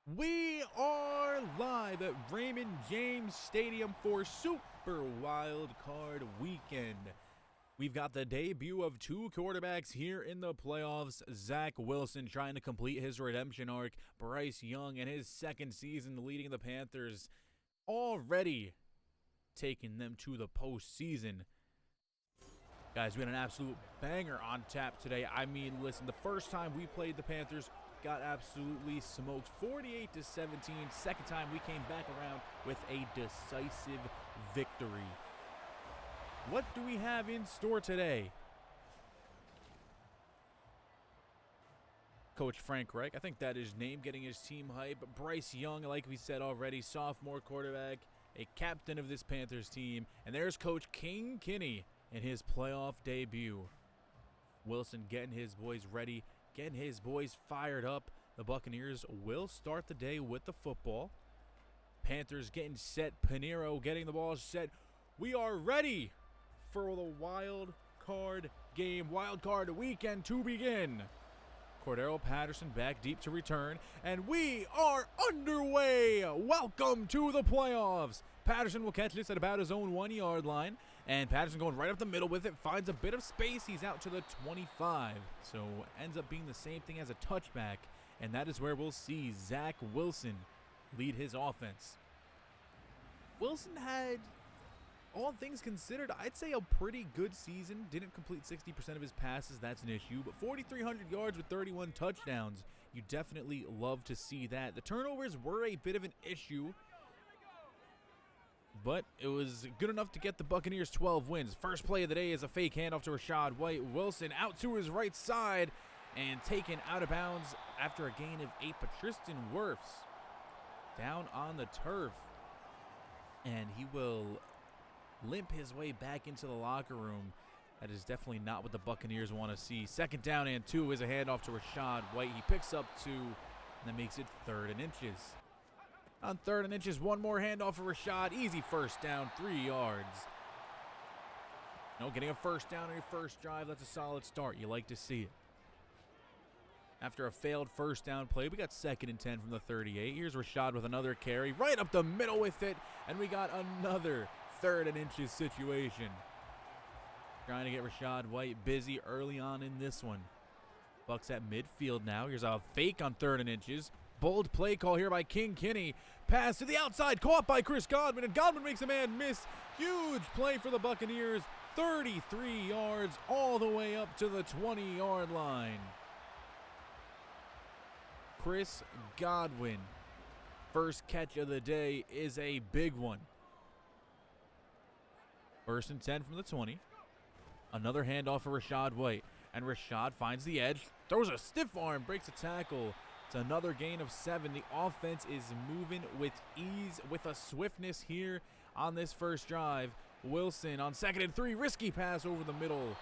We are live at Raymond James Stadium for Super Wild Card Weekend. We've got the debut of two quarterbacks here in the playoffs. Zach Wilson trying to complete his redemption arc. Bryce Young in his second season leading the Panthers, already taking them to the postseason. Guys, we had an absolute banger on tap today. I mean, listen, the first time we played the Panthers, got absolutely smoked 48-17. Second time we came back around with a decisive victory. What do we have in store today? Coach Frank Reich, I think that is his name, getting his team hype. Bryce Young, like we said already, sophomore quarterback, a captain of this Panthers team. And there's Coach King Kinney in his playoff debut. Wilson getting his boys ready, getting his boys fired up. The Buccaneers will start the day with the football. Panthers getting set. Pinheiro getting the ball set. We are ready for the wild card game, wild card weekend to begin. Cordero Patterson back deep to return, and we are underway. Welcome to the playoffs. Patterson will catch this at about his own 1-yard line, and Patterson going right up the middle with it, finds a bit of space. He's out to the 25, so ends up being the same thing as a touchback, and that is where we'll see Zach Wilson lead his offense. Wilson had, all things considered, I'd say a pretty good season. Didn't complete 60% of his passes, that's an issue, but 4,300 yards with 31 touchdowns. You definitely love to see that. The turnovers were a bit of an issue, but it was good enough to get the Buccaneers 12 wins. First play of the day is a fake handoff to Rachaad White. Wilson out to his right side and taken out of bounds after a gain of 8. But Tristan Wirfs down on the turf, and he will limp his way back into the locker room. That is definitely not what the Buccaneers want to see. Second down and 2 is a handoff to Rachaad White. He picks up 2, and that makes it 3rd and inches. On 3rd and inches, one more handoff for Rashad. Easy first down, 3 yards. Getting a first down on your first drive, that's a solid start. You like to see it. After a failed first down play, we got 2nd and 10 from the 38. Here's Rashad with another carry, right up the middle with it, and we got another 3rd and inches situation. Trying to get Rachaad White busy early on in this one. Bucks at midfield now. Here's a fake on 3rd and inches. Bold play call here by King Kinney. Pass to the outside, caught by Chris Godwin, and Godwin makes a man miss. Huge play for the Buccaneers. 33 yards all the way up to the 20-yard line. Chris Godwin, first catch of the day, is a big one. 1st and 10 from the 20. Another handoff for Rachaad White, and Rashad finds the edge, throws a stiff arm, breaks a tackle. It's another gain of 7. The offense is moving with ease, with a swiftness here on this first drive. Wilson on 2nd and 3, risky pass over the middle.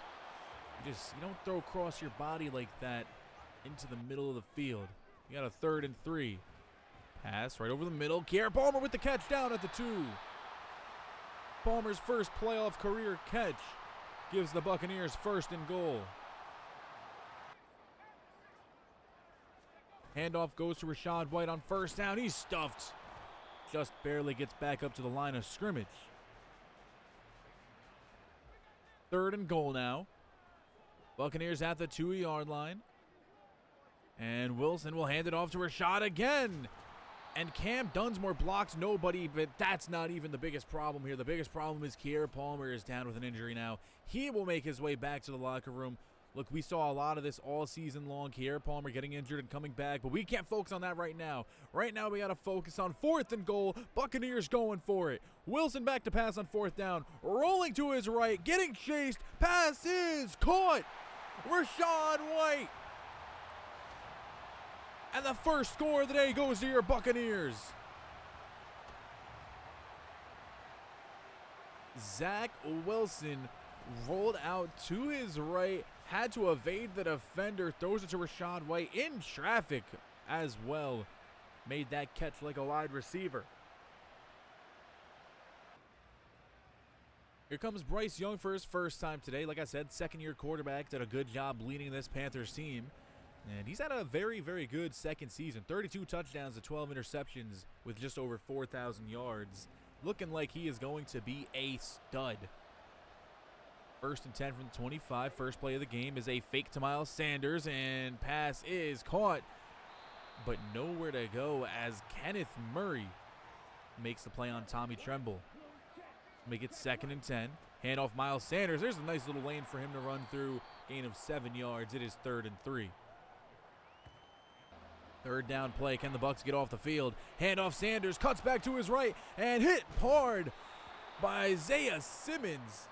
You don't throw across your body like that into the middle of the field. You got a 3rd and 3. Pass right over the middle. Kier Palmer with the catch down at the 2. Palmer's first playoff career catch gives the Buccaneers 1st and goal. Handoff goes to Rachaad White on 1st down. He's stuffed. Just barely gets back up to the line of scrimmage. 3rd and goal now. Buccaneers at the 2-yard line. And Wilson will hand it off to Rashad again. And Cam Dunsmore blocks nobody, but that's not even the biggest problem here. The biggest problem is Kier Palmer is down with an injury now. He will make his way back to the locker room. Look, we saw a lot of this all season long. Kier Palmer getting injured and coming back, but we can't focus on that right now. Right now, we got to focus on 4th and goal. Buccaneers going for it. Wilson back to pass on 4th down. Rolling to his right, getting chased. Pass is caught. Rachaad White. And the first score of the day goes to your Buccaneers. Zach Wilson rolled out to his right, had to evade the defender, throws it to Rachaad White in traffic as well. Made that catch like a wide receiver. Here comes Bryce Young for his first time today. Like I said, second-year quarterback, did a good job leading this Panthers team. And he's had a very, very good second season. 32 touchdowns to 12 interceptions with just over 4,000 yards. Looking like he is going to be a stud. 1st and 10 from the 25. First play of the game is a fake to Miles Sanders, and pass is caught, but nowhere to go as Kenneth Murray makes the play on Tommy Tremble. Make it 2nd and 10. Hand off Miles Sanders. There's a nice little lane for him to run through. Gain of 7 yards. It is 3rd and 3. 3rd down play. Can the Bucs get off the field? Hand off Sanders. Cuts back to his right and hit hard by Isaiah Simmons.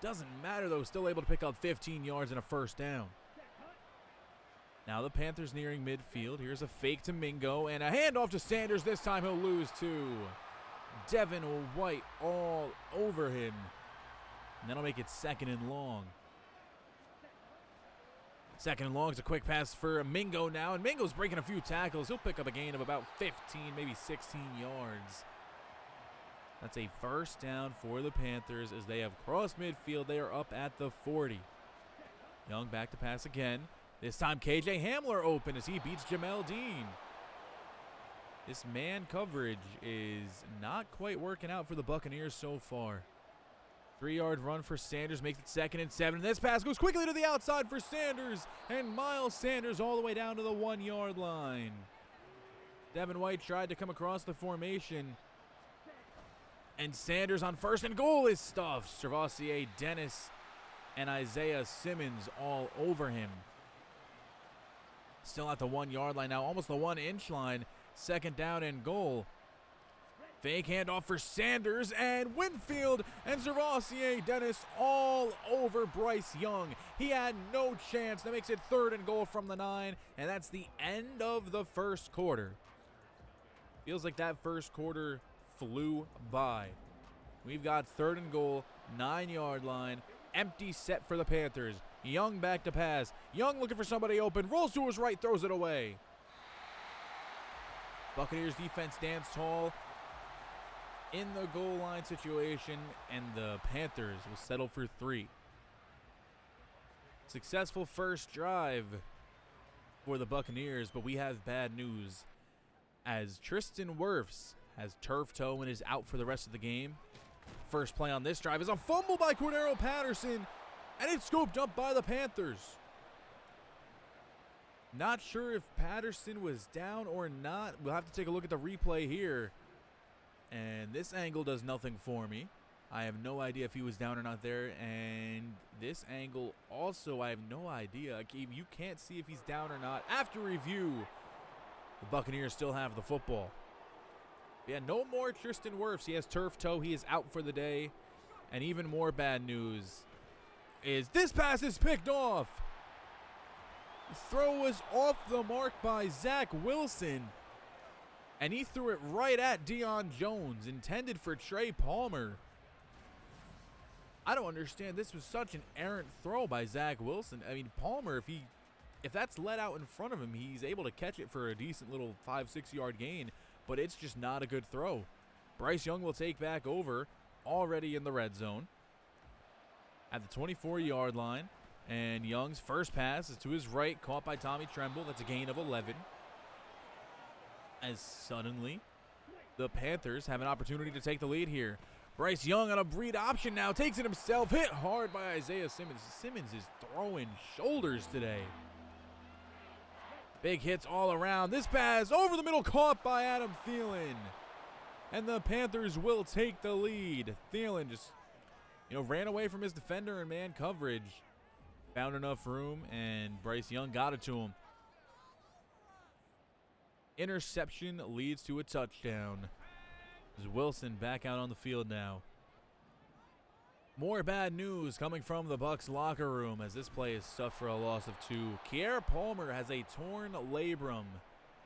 Doesn't matter though. Still able to pick up 15 yards and a 1st down. Now the Panthers nearing midfield. Here's a fake to Mingo and a handoff to Sanders. This time he'll lose to Devin White all over him. And that'll make it 2nd and long. 2nd and long is a quick pass for Mingo now. And Mingo's breaking a few tackles. He'll pick up a gain of about 15, maybe 16 yards. That's a 1st down for the Panthers as they have crossed midfield. They are up at the 40. Young back to pass again. This time KJ Hamler open as he beats Jamel Dean. This man coverage is not quite working out for the Buccaneers so far. 3-yard run for Sanders makes it 2nd and 7. This pass goes quickly to the outside for Sanders, and Miles Sanders all the way down to the 1-yard line. Devin White tried to come across the formation, and Sanders on 1st and goal is stuffed. Servassier, Dennis, and Isaiah Simmons all over him. Still at the 1-yard line now, almost the 1-inch line. 2nd down and goal. Fake handoff for Sanders and Winfield and Servassier Dennis all over Bryce Young. He had no chance. That makes it 3rd and goal from the 9, and that's the end of the 1st quarter. Feels like that 1st quarter flew by. We've got 3rd and goal, 9-yard line, empty set for the Panthers. Young back to pass. Young looking for somebody open. Rolls to his right, throws it away. Buccaneers defense stands tall in the goal line situation, and the Panthers will settle for 3. Successful first drive for the Buccaneers, but we have bad news as Tristan Wirfs has turf toe and is out for the rest of the game. First play on this drive is a fumble by Cordero Patterson, and it's scooped up by the Panthers. Not sure if Patterson was down or not. We'll have to take a look at the replay here. And this angle does nothing for me. I have no idea if he was down or not there. And this angle also, I have no idea. You can't see if he's down or not. After review, the Buccaneers still have the football. Yeah, no more Tristan Wirfs. He has turf toe. He is out for the day. And even more bad news is this pass is picked off. The throw was off the mark by Zach Wilson. And he threw it right at Deion Jones, intended for Trey Palmer. I don't understand. This was such an errant throw by Zach Wilson. I mean, Palmer, if that's let out in front of him, he's able to catch it for a decent little 5-6 yard gain, but it's just not a good throw. Bryce Young will take back over, already in the red zone. At the 24-yard line, and Young's first pass is to his right, caught by Tommy Tremble. That's a gain of 11. As suddenly, the Panthers have an opportunity to take the lead here. Bryce Young on a read option now, takes it himself, hit hard by Isaiah Simmons. Simmons is throwing shoulders today. Big hits all around. This pass over the middle, caught by Adam Thielen. And the Panthers will take the lead. Thielen just, ran away from his defender in man coverage. Found enough room, and Bryce Young got it to him. Interception leads to a touchdown. As Wilson back out on the field now. More bad news coming from the Bucs locker room as this play is stuffed for a loss of 2. Kier Palmer has a torn labrum,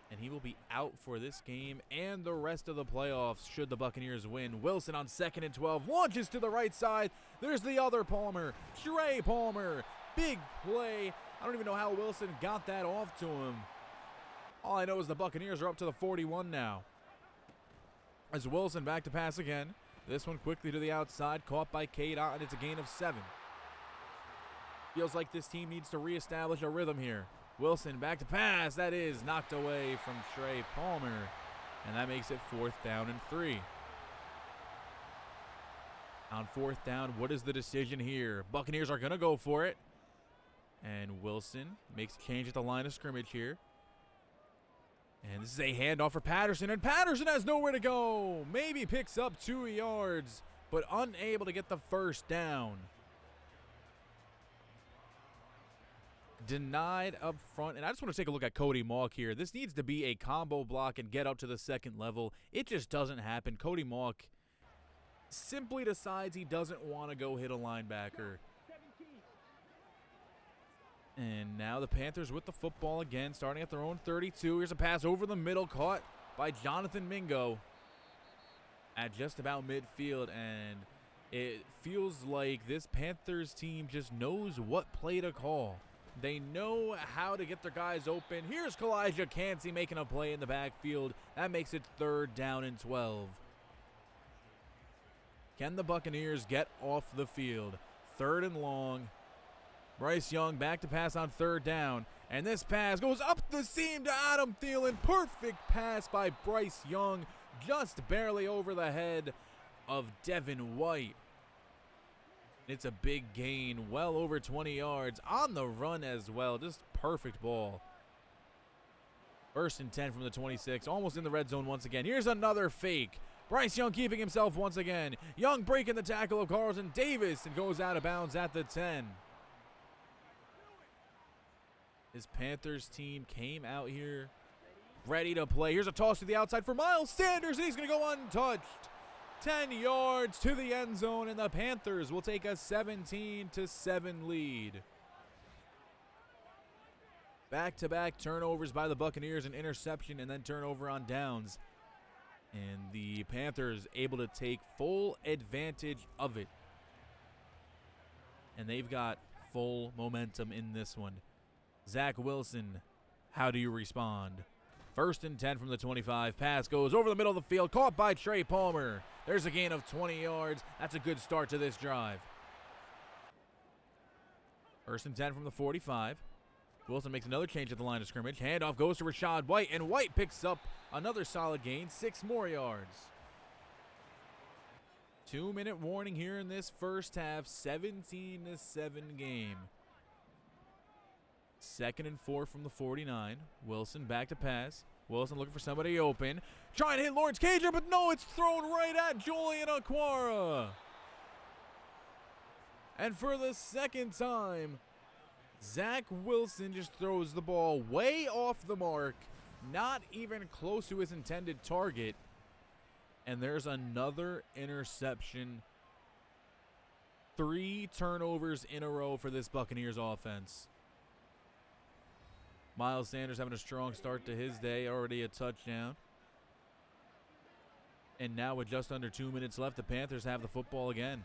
and he will be out for this game and the rest of the playoffs should the Buccaneers win. Wilson on 2nd and 12, launches to the right side. There's the other Palmer, Trey Palmer. Big play. I don't even know how Wilson got that off to him. All I know is the Buccaneers are up to the 41 now. As Wilson back to pass again. This one quickly to the outside, caught by Cade Otton. It's a gain of 7. Feels like this team needs to reestablish a rhythm here. Wilson back to pass. That is knocked away from Trey Palmer. And that makes it 4th down and 3. On 4th down, what is the decision here? Buccaneers are going to go for it. And Wilson makes a change at the line of scrimmage here. And this is a handoff for Patterson. And Patterson has nowhere to go. Maybe picks up 2 yards, but unable to get the 1st down. Denied up front. And I just want to take a look at Cody Mauch here. This needs to be a combo block and get up to the 2nd level. It just doesn't happen. Cody Mauch simply decides he doesn't want to go hit a linebacker. And now the Panthers with the football again, starting at their own 32. Here's a pass over the middle, caught by Jonathan Mingo at just about midfield. And it feels like this Panthers team just knows what play to call. They know how to get their guys open. Here's Kalijah Cansey making a play in the backfield. That makes it 3rd down and 12. Can the Buccaneers get off the field? 3rd and long. Bryce Young back to pass on 3rd down. And this pass goes up the seam to Adam Thielen. Perfect pass by Bryce Young. Just barely over the head of Devin White. It's a big gain, well over 20 yards. On the run as well. Just perfect ball. 1st and 10 from the 26. Almost in the red zone once again. Here's another fake. Bryce Young keeping himself once again. Young breaking the tackle of Carlton Davis and goes out of bounds at the 10. His Panthers team came out here ready to play. Here's a toss to the outside for Miles Sanders, and he's going to go untouched. 10 yards to the end zone, and the Panthers will take a 17-7 lead. Back-to-back turnovers by the Buccaneers, an interception, and then turnover on downs. And the Panthers able to take full advantage of it. And they've got full momentum in this one. Zach Wilson, how do you respond? 1st and 10 from the 25. Pass goes over the middle of the field, caught by Trey Palmer. There's a gain of 20 yards. That's a good start to this drive. 1st and 10 from the 45. Wilson makes another change at the line of scrimmage. Handoff goes to Rachaad White, and White picks up another solid gain, 6 more yards. 2-minute warning here in this first half, 17-7 game. 2nd and 4 from the 49. Wilson back to pass. Wilson looking for somebody open. Trying to hit Lawrence Cager, but no, it's thrown right at Julian Okwara. And for the 2nd time, Zach Wilson just throws the ball way off the mark, not even close to his intended target. And there's another interception. 3 turnovers in a row for this Buccaneers offense. Miles Sanders having a strong start to his day, already a touchdown. And now with just under 2 minutes left, the Panthers have the football again.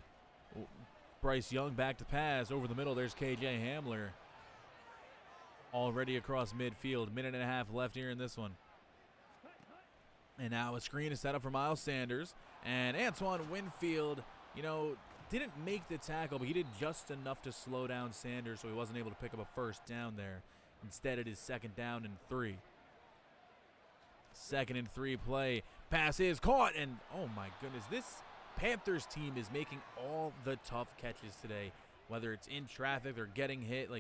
Bryce Young back to pass over the middle. There's KJ Hamler. Already across midfield. 1.5 left here in this one. And now a screen is set up for Miles Sanders. And Antoine Winfield, didn't make the tackle, but he did just enough to slow down Sanders, so he wasn't able to pick up a 1st down there. Instead, it is 2nd down and 3. 2nd and 3 play. Pass is caught, and oh my goodness, this Panthers team is making all the tough catches today. Whether it's in traffic or getting hit,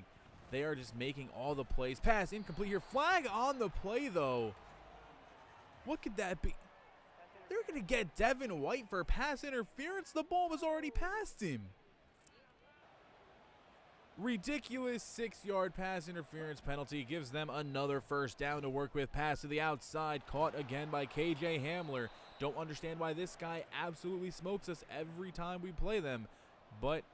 they are just making all the plays. Pass incomplete here. Flag on the play, though. What could that be? They're going to get Devin White for pass interference. The ball was already past him. Ridiculous 6-yard pass interference penalty gives them another 1st down to work with. Pass to the outside, caught again by KJ Hamler. Don't understand why this guy absolutely smokes us every time we play them, but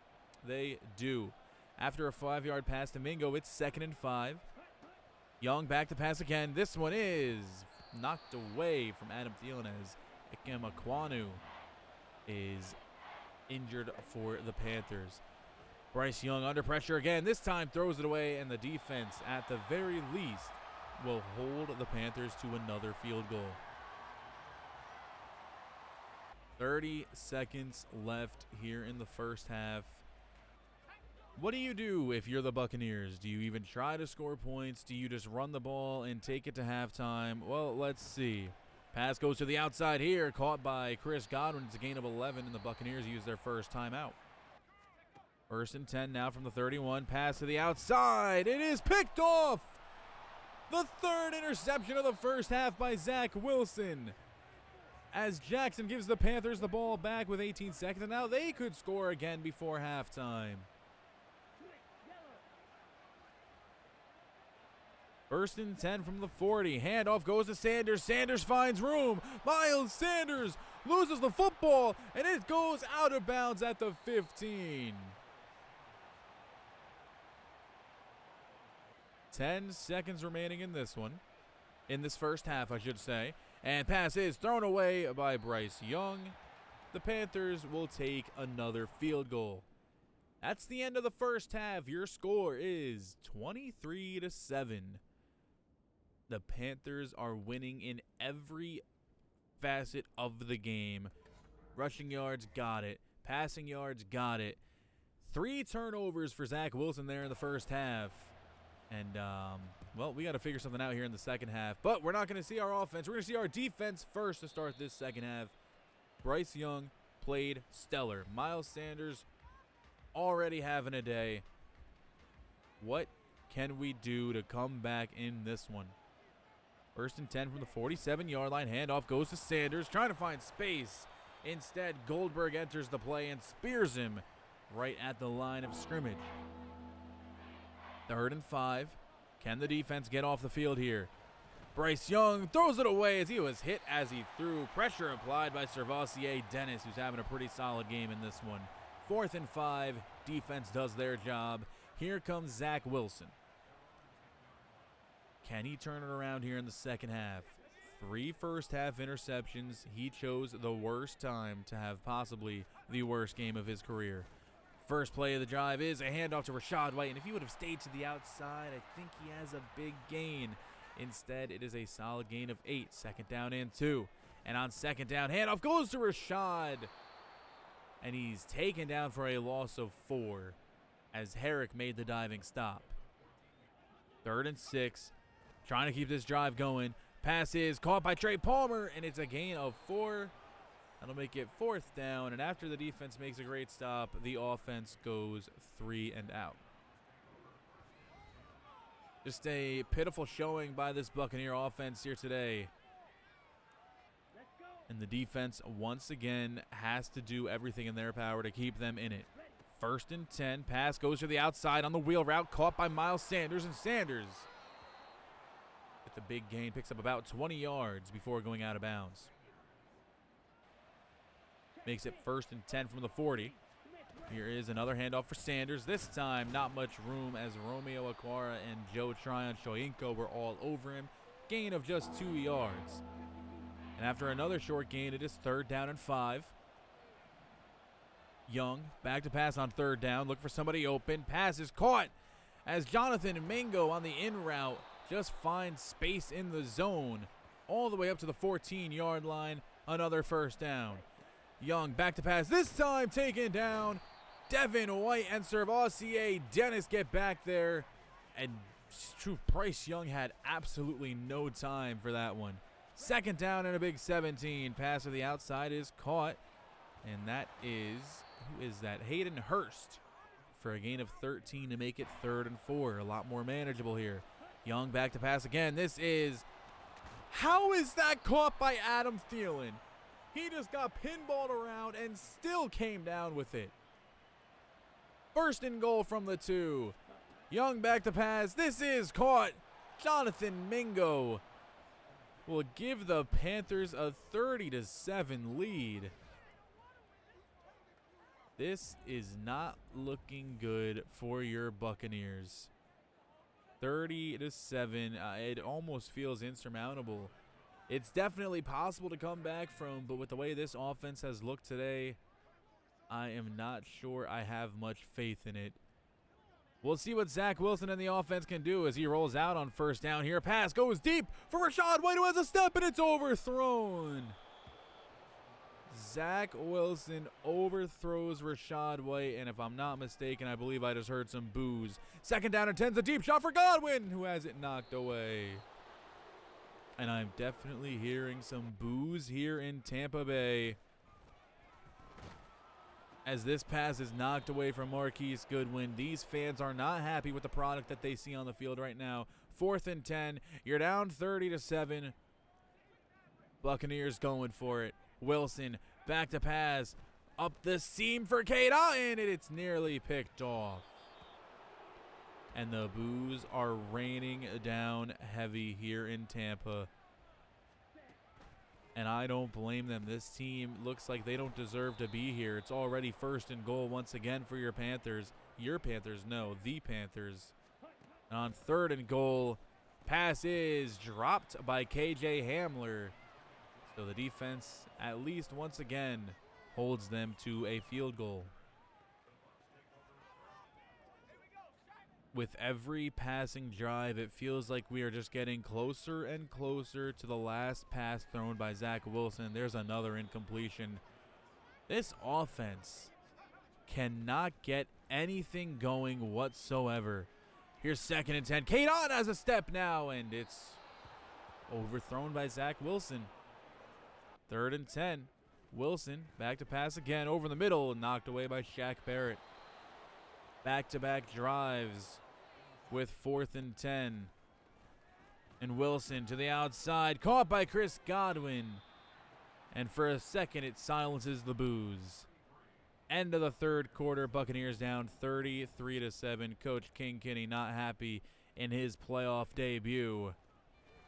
they do. After a 5-yard pass to Mingo, it's 2nd and 5. Young back to pass again. This one is knocked away from Adam Thielen as Ikem Ekwonu is injured for the Panthers. Bryce Young under pressure again. This time throws it away, and the defense, at the very least, will hold the Panthers to another field goal. 30 seconds left here in the first half. What do you do if you're the Buccaneers? Do you even try to score points? Do you just run the ball and take it to halftime? Well, let's see. Pass goes to the outside here, caught by Chris Godwin. It's a gain of 11, and the Buccaneers use their first timeout. 1st and 10 now from the 31. Pass to the outside. It is picked off. The 3rd interception of the first half by Zach Wilson, as Jackson gives the Panthers the ball back with 18 seconds, and now they could score again before halftime. 1st and 10 from the 40. Handoff goes to Sanders. Sanders finds room. Miles Sanders loses the football, and it goes out of bounds at the 15. 10 seconds remaining in this one. In this first half, I should say. And pass is thrown away by Bryce Young. The Panthers will take another field goal. That's the end of the first half. Your score is 23-7. The Panthers are winning in every facet of the game. Rushing yards, got it. Passing yards, got it. 3 turnovers for Zach Wilson there in the first half. And, well, we got to figure something out here in the second half. But we're not going to see our offense. We're going to see our defense first to start this second half. Bryce Young played stellar. Miles Sanders already having a day. What can we do to come back in this one? 1st and 10 from the 47-yard line. Handoff goes to Sanders, trying to find space. Instead, Goldberg enters the play and spears him right at the line of scrimmage. 3rd and 5. Can the defense get off the field here? Bryce Young throws it away as he was hit as he threw. Pressure applied by Servassier Dennis, who's having a pretty solid game in this one. 4th and 5. Defense does their job. Here comes Zach Wilson. Can he turn it around here in the second half? 3 first-half interceptions. He chose the worst time to have possibly the worst game of his career. First play of the drive is a handoff to Rachaad White, and if he would have stayed to the outside, I think he has a big gain. Instead, it is a solid gain of 8. 2nd down and 2. And on 2nd down, handoff goes to Rachaad, and he's taken down for a loss of 4 as Herrick made the diving stop. 3rd and 6, trying to keep this drive going. Pass is caught by Trey Palmer, and it's a gain of 4. That'll make it 4th down, and after the defense makes a great stop, the offense goes 3 and out. Just a pitiful showing by this Buccaneer offense here today. And the defense, once again, has to do everything in their power to keep them in it. 1st and 10, pass goes to the outside on the wheel route, caught by Miles Sanders, and Sanders, with the big gain, picks up about 20 yards before going out of bounds. Makes it 1st and 10 from the 40. Here is another handoff for Sanders. This time, not much room as Romeo Okwara and Joe Tryon-Shoyinka were all over him. Gain of just 2 yards. And after another short gain, it is 3rd down and 5. Young back to pass on 3rd down. Look for somebody open. Pass is caught as Jonathan Mingo on the in route just finds space in the zone all the way up to the 14-yard line. Another 1st down. Young back to pass, this time taken down. Devin White and Servassier Dennis get back there. And Bryce Young had absolutely no time for that one. 2nd down and a big 17. Pass to the outside is caught. And that is, who is that? Hayden Hurst for a gain of 13 to make it 3rd and 4. A lot more manageable here. Young back to pass again. This is, how is that caught by Adam Thielen? He just got pinballed around and still came down with it. 1st and goal from the 2. Young back to pass. This is caught. Jonathan Mingo will give the Panthers a 30-7 lead. This is not looking good for your Buccaneers. 30-7. It almost feels insurmountable. It's definitely possible to come back from, but with the way this offense has looked today, I am not sure I have much faith in it. We'll see what Zach Wilson and the offense can do as he rolls out on 1st down here. Pass goes deep for Rachaad White, who has a step, and it's overthrown. Zach Wilson overthrows Rachaad White, and if I'm not mistaken, I believe I just heard some boos. 2nd down and 10's a deep shot for Godwin, who has it knocked away. And I'm definitely hearing some boos here in Tampa Bay as this pass is knocked away from Marquise Goodwin. These fans are not happy with the product that they see on the field right now. 4th and 10. You're down 30-7. Buccaneers going for it. Wilson back to pass. Up the seam for Cade Otton, and it's nearly picked off. And the boos are raining down heavy here in Tampa. And I don't blame them. This team looks like they don't deserve to be here. It's already 1st and goal once again for your Panthers. Your Panthers, no, the Panthers. And on 3rd and goal, pass is dropped by KJ Hamler. So the defense, at least once again, holds them to a field goal. With every passing drive, it feels like we are just getting closer and closer to the last pass thrown by Zach Wilson. There's another incompletion. This offense cannot get anything going whatsoever. Here's 2nd and 10. Cade Otton has a step now, and it's overthrown by Zach Wilson. 3rd and 10. Wilson back to pass again over the middle and knocked away by Shaq Barrett. Back-to-back drives with 4th and 10. And Wilson to the outside, caught by Chris Godwin. And for a second, it silences the boos. End of the 3rd quarter, Buccaneers down 33-7. Coach King Kinney not happy in his playoff debut.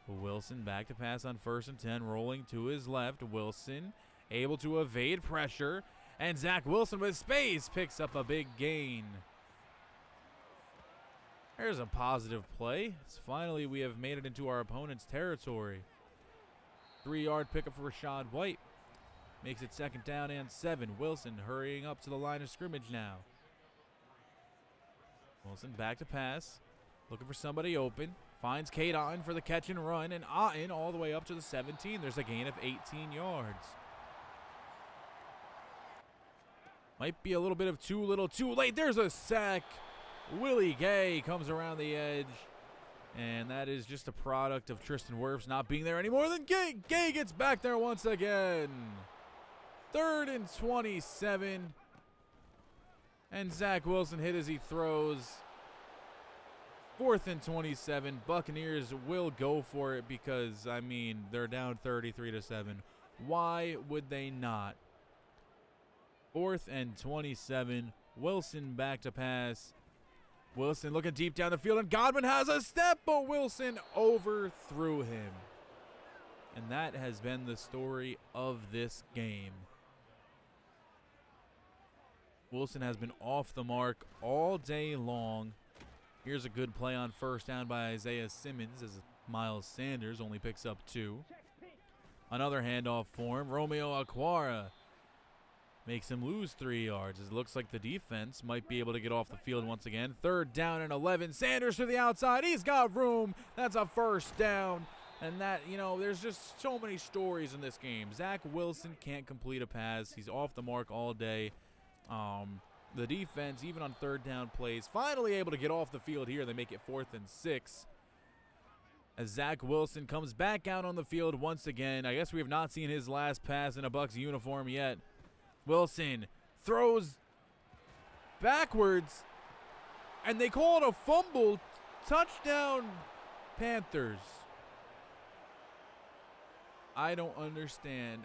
Wilson back to pass on 1st and 10, rolling to his left. Wilson able to evade pressure, and Zach Wilson with space picks up a big gain. There's a positive play. Finally, we have made it into our opponent's territory. 3-yard pickup for Rachaad White. Makes it 2nd down and 7. Wilson hurrying up to the line of scrimmage now. Wilson back to pass. Looking for somebody open. Finds Cade Otton for the catch and run, and Otton all the way up to the 17. There's a gain of 18 yards. Might be a little bit of too little too late. There's a sack. Willie Gay comes around the edge, and that is just a product of Tristan Wirfs not being there anymore. Then Gay gets back there once again. 3rd and 27, and Zach Wilson hit as he throws. 4th and 27. Buccaneers will go for it because, I mean, they're down 33-7. Why would they not? 4th and 27. Wilson back to pass. Wilson looking deep down the field, and Godwin has a step, but Wilson overthrew him. And that has been the story of this game. Wilson has been off the mark all day long. Here's a good play on 1st down by Isaiah Simmons as Miles Sanders only picks up 2. Another handoff for him. Romeo Okwara makes him lose 3 yards. It looks like the defense might be able to get off the field once again. 3rd down and 11. Sanders to the outside. He's got room. That's a 1st down. And that, you know, there's just so many stories in this game. Zach Wilson can't complete a pass. He's off the mark all day. The defense, even on 3rd down plays, finally able to get off the field here. They make it 4th and 6. As Zach Wilson comes back out on the field once again. I guess we have not seen his last pass in a Bucs uniform yet. Wilson throws backwards, and they call it a fumble. Touchdown, Panthers. I don't understand.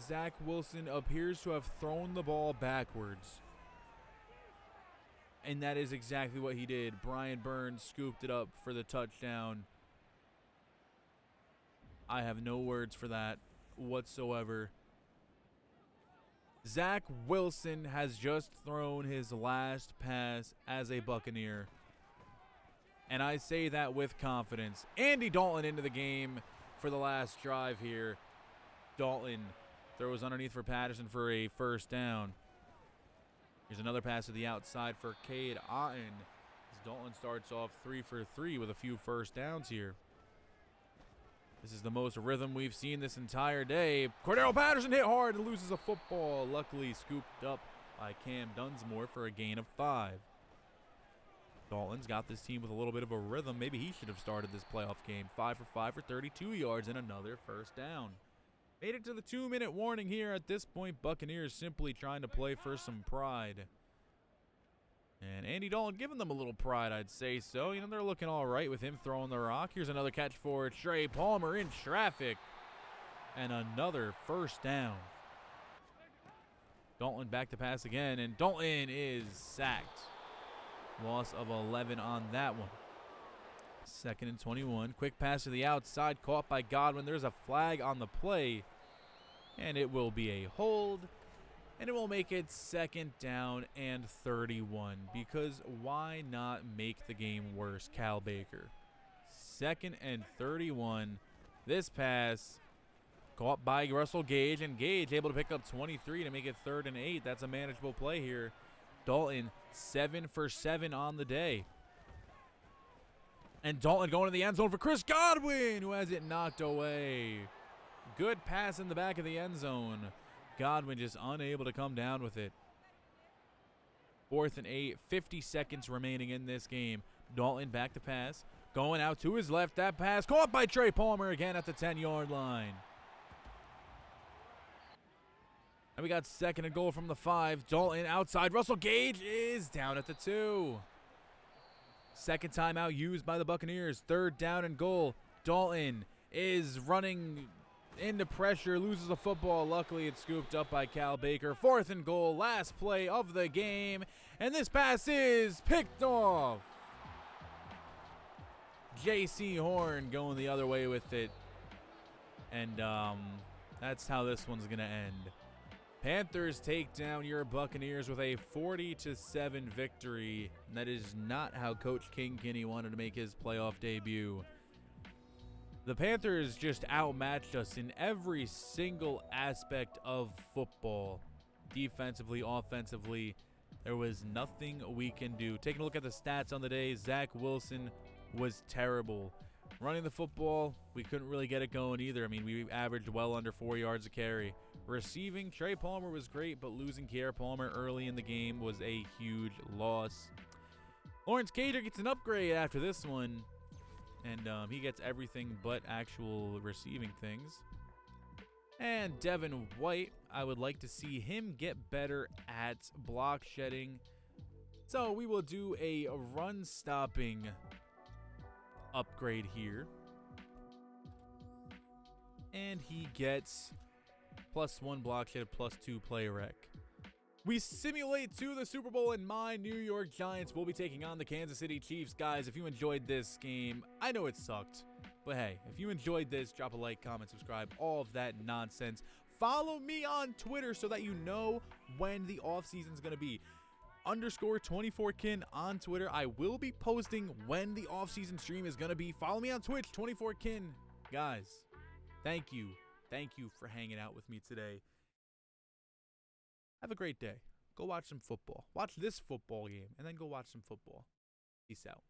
Zach Wilson appears to have thrown the ball backwards. And that is exactly what he did. Brian Burns scooped it up for the touchdown. I have no words for that whatsoever. Zach Wilson has just thrown his last pass as a Buccaneer. And I say that with confidence. Andy Dalton into the game for the last drive here. Dalton throws underneath for Patterson for a 1st down. Here's another pass to the outside for Cade Otton. As Dalton starts off 3 for 3 with a few 1st downs here. This is the most rhythm we've seen this entire day. Cordero Patterson hit hard and loses a football. Luckily scooped up by Cam Dunsmore for a gain of 5. Dalton's got this team with a little bit of a rhythm. Maybe he should have started this playoff game. 5 for 5 for 32 yards and another first down. Made it to the 2-minute warning here. At this point, Buccaneers simply trying to play for some pride. And Andy Dalton giving them a little pride, I'd say so. You know, they're looking all right with him throwing the rock. Here's another catch for Trey Palmer in traffic. And another first down. Dalton back to pass again, and Dalton is sacked. Loss of 11 on that one. 2nd and 21. Quick pass to the outside, caught by Godwin. There's a flag on the play, and it will be a hold. And it will make it 2nd down and 31, because why not make the game worse, Cal Baker? 2nd and 31. This pass caught by Russell Gage, and Gage able to pick up 23 to make it 3rd and 8. That's a manageable play here. Dalton 7 for 7 on the day. And Dalton going to the end zone for Chris Godwin, who has it knocked away. Good pass in the back of the end zone. Godwin just unable to come down with it. 4th and 8, 50 seconds remaining in this game. Dalton back to pass. Going out to his left. That pass caught by Trey Palmer again at the 10-yard line. And we got 2nd and goal from the 5. Dalton outside. Russell Gage is down at the 2. 2nd timeout used by the Buccaneers. 3rd down and goal. Dalton is running into pressure, loses the football. Luckily, it's scooped up by Cal Baker. 4th and goal, last play of the game. And this pass is picked off. J.C. Horn going the other way with it. And that's how this one's going to end. Panthers take down your Buccaneers with a 40-7 victory. And that is not how Coach King Kinney wanted to make his playoff debut. The Panthers just outmatched us in every single aspect of football. Defensively, offensively, there was nothing we can do. Taking a look at the stats on the day, Zach Wilson was terrible. Running the football, we couldn't really get it going either. I mean, we averaged well under 4 yards a carry. Receiving, Trey Palmer was great, but losing Kier Palmer early in the game was a huge loss. Lawrence Cager gets an upgrade after this one. And he gets everything but actual receiving things. And Devin White, I would like to see him get better at block shedding. So we will do a run stopping upgrade here. And he gets +1 block shed, +2 play rec. We simulate to the Super Bowl, and my New York Giants will be taking on the Kansas City Chiefs. Guys, if you enjoyed this game, I know it sucked, but hey, if you enjoyed this, drop a like, comment, subscribe, all of that nonsense. Follow me on Twitter so that you know when the offseason's going to be. _24kin on Twitter. I will be posting when the offseason stream is going to be. Follow me on Twitch, 24kin. Guys, thank you. Thank you for hanging out with me today. Have a great day. Go watch some football. Watch this football game, and then go watch some football. Peace out.